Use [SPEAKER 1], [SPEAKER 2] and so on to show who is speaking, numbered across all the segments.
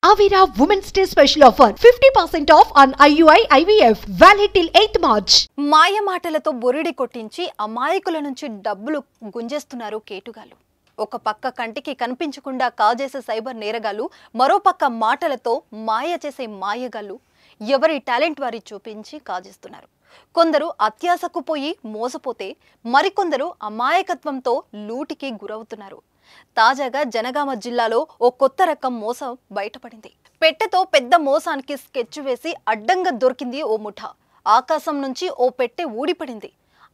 [SPEAKER 1] Avira Women's Day special offer 50% off on IUI IVF valid till 8th March.
[SPEAKER 2] మాయ మాటలతో బొరిడి కొట్టించి అమాయకుల నుంచి డబ్బులు గుంజేస్తున్నారు కేటుగాలు. ఒక పక్క కంటికి కనిపించకుండా కాజేసే సైబర్ నేరగాలు, మరో పక్క మాటలతో మాయ చేసే మాయగాళ్ళు ఎవరి టాలెంట్ వారి చూపించి కాజేస్తున్నారు. కొందరు అత్యాశకు పోయి మోసపోతే మరికొందరు అమాయకత్వంతో లూటికి గురవుతున్నారు. తాజాగా జనగామ జిల్లాలో ఓ కొత్త రకం మోసం బయటపడింది. పెట్టెతో పెద్ద మోసానికి స్కెచ్ వేసి అడ్డంగా దొరికింది ఓ ముఠా. ఆకాశం నుంచి ఓ పెట్టె ఊడిపడింది.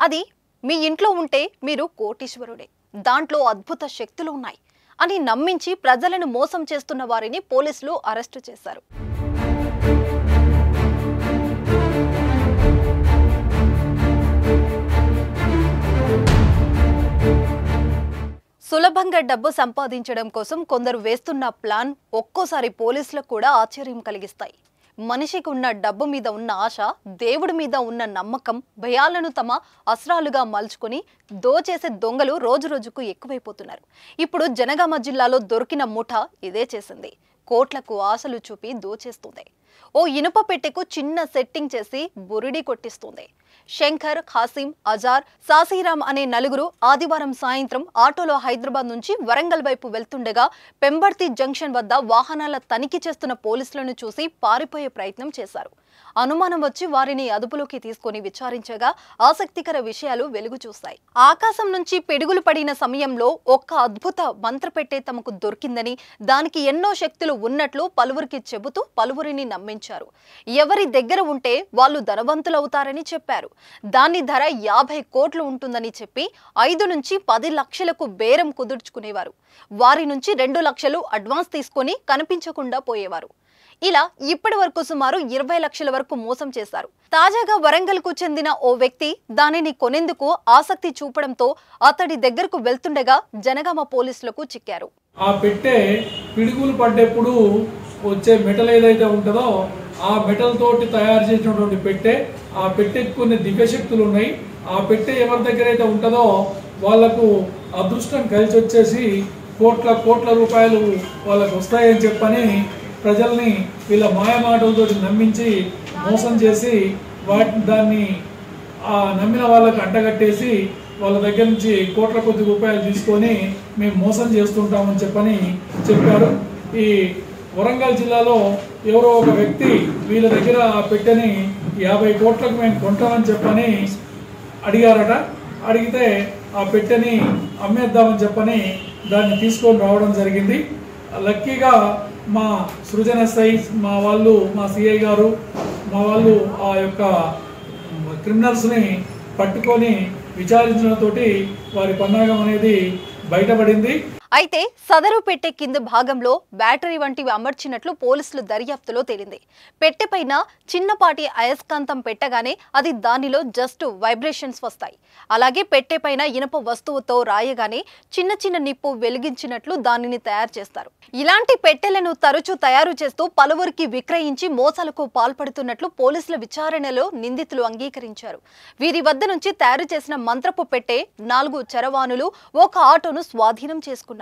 [SPEAKER 2] అది మీ ఇంట్లో ఉంటే మీరు కోటీశ్వరుడే, దాంట్లో అద్భుత శక్తులు ఉన్నాయి అని నమ్మించి ప్రజలను మోసం చేస్తున్న వారిని పోలీసులు అరెస్టు చేశారు. సులభంగా డబ్బు సంపాదించడం కోసం కొందరు వేస్తున్న ప్లాన్ ఒక్కోసారి పోలీసులకు కూడా ఆశ్చర్యం కలిగిస్తాయి. మనిషికి ఉన్న డబ్బు మీద ఉన్న ఆశ, దేవుడి మీద ఉన్న నమ్మకం, భయాలను తమ అస్త్రాలుగా మలుచుకొని దోచేసే దొంగలు రోజురోజుకు ఎక్కువైపోతున్నారు. ఇప్పుడు జనగామ జిల్లాలో దొరికిన ముఠా ఇదే చేసింది. కోట్లకు ఆశలు చూపి దోచేస్తుంది. ఓ ఇనుప పెట్టెకు చిన్న సెట్టింగ్ చేసి బురిడి కొట్టిస్తుంది. శంకర్, ఖాసిం, అజార్, సాసీరామ్ అనే నలుగురు ఆదివారం సాయంత్రం ఆటోలో హైదరాబాద్ నుంచి వరంగల్ వైపు వెళ్తుండగా పెంబర్తి జంక్షన్ వద్ద వాహనాల తనిఖీ చేస్తున్న పోలీసులను చూసి పారిపోయే ప్రయత్నం చేశారు. అనుమానం వచ్చి వారిని అదుపులోకి తీసుకుని విచారించగా ఆసక్తికర విషయాలు వెలుగు చూస్తాయి. ఆకాశం నుంచి పిడుగులు పడిన సమయంలో ఒక్క అద్భుత మంత్రపెట్టె తమకు దొరికిందని, దానికి ఎన్నో శక్తులు ఉన్నట్లు పలువురికి చెబుతూ పలువురిని నమ్మించారు. ఎవరి దగ్గర ఉంటే వాళ్ళు ధనవంతులవుతారని చెప్పారు. దాని ధర 50 కోట్లు ఉంటుందని చెప్పి 5 నుంచి 10 లక్షలకు బేరం కుదుర్చుకునేవారు. వారి నుంచి 2 లక్షలు అడ్వాన్స్ తీసుకొని కనిపించకుండా పోయేవారు. ఇలా ఇప్పటి వరకు సుమారు 20 లక్షల వరకు మోసం చేశారు. తాజాగా వరంగల్ కు చెందిన ఓ వ్యక్తి దానిని కొనేందుకు ఆసక్తి చూపడంతో అతడి దగ్గరకు వెళ్తుండగా జనగామ పోలీసులకు చిక్కారు.
[SPEAKER 3] ఆ పెట్టె పిడుగులు పడ్డప్పుడు వచ్చే మెటల్ ఏదైతే ఉంటుందో ఆ మెటల్ తోటి తయారు చేసినటువంటి పెట్టె, ఆ పెట్టెకి కొన్ని దివ్యశక్తులు ఉన్నాయి. ఆ పెట్టె ఎవరి దగ్గర అయితే ఉంటుందో వాళ్లకు అదృష్టం కలిసి వచ్చేసి కోట్ల రూపాయలు వాళ్ళకు వస్తాయని చెప్పని ప్రజల్ని వీళ్ళ మాయమాటలతో నమ్మించి మోసం చేసి దాన్ని నమ్మిన వాళ్ళకు అంటగట్టేసి వాళ్ళ దగ్గర నుంచి కోట్ల కొద్ది రూపాయలు తీసుకొని మేము మోసం చేస్తుంటామని చెప్పారు. ఈ వరంగల్ జిల్లాలో ఎవరో ఒక వ్యక్తి వీళ్ళ దగ్గర ఆ పెట్టెని 50 కోట్లకు మేము కొంటామని చెప్పని అడిగారట. అడిగితే ఆ పెట్టెని అమ్మేద్దామని చెప్పని దాన్ని తీసుకొని రావడం జరిగింది. లక్కీగా మా సృజన సైజ్ మా వాళ్ళు, మా సిఐ గారు, మా వాళ్ళు ఆ యొక్క క్రిమినల్స్ని పట్టుకొని విచారించడంతోటి వారి పన్నాగం అనేది బయటపడింది.
[SPEAKER 2] అయితే సదరు పెట్టె కింద భాగంలో బ్యాటరీ వంటివి అమర్చినట్లు పోలీసులు దర్యాప్తులో తేలింది. పెట్టెపైన చిన్నపాటి అయస్కాంతం పెట్టగానే అది దానిలో జస్ట్ వైబ్రేషన్స్ వస్తాయి. అలాగే పెట్టెపైన ఇనుప వస్తువుతో రాయగానే చిన్న నిప్పు వెలిగించినట్లు దానిని తయారు చేస్తారు. ఇలాంటి పెట్టెలను తరచూ తయారు చేస్తూ పలువురికి విక్రయించి మోసాలకు పాల్పడుతున్నట్లు పోలీసుల విచారణలో నిందితులు అంగీకరించారు. వీరి వద్ద నుంచి తయారు చేసిన మంత్రపు పెట్టె, 4 చరవాణులు, ఒక ఆటోను స్వాధీనం చేసుకున్నారు.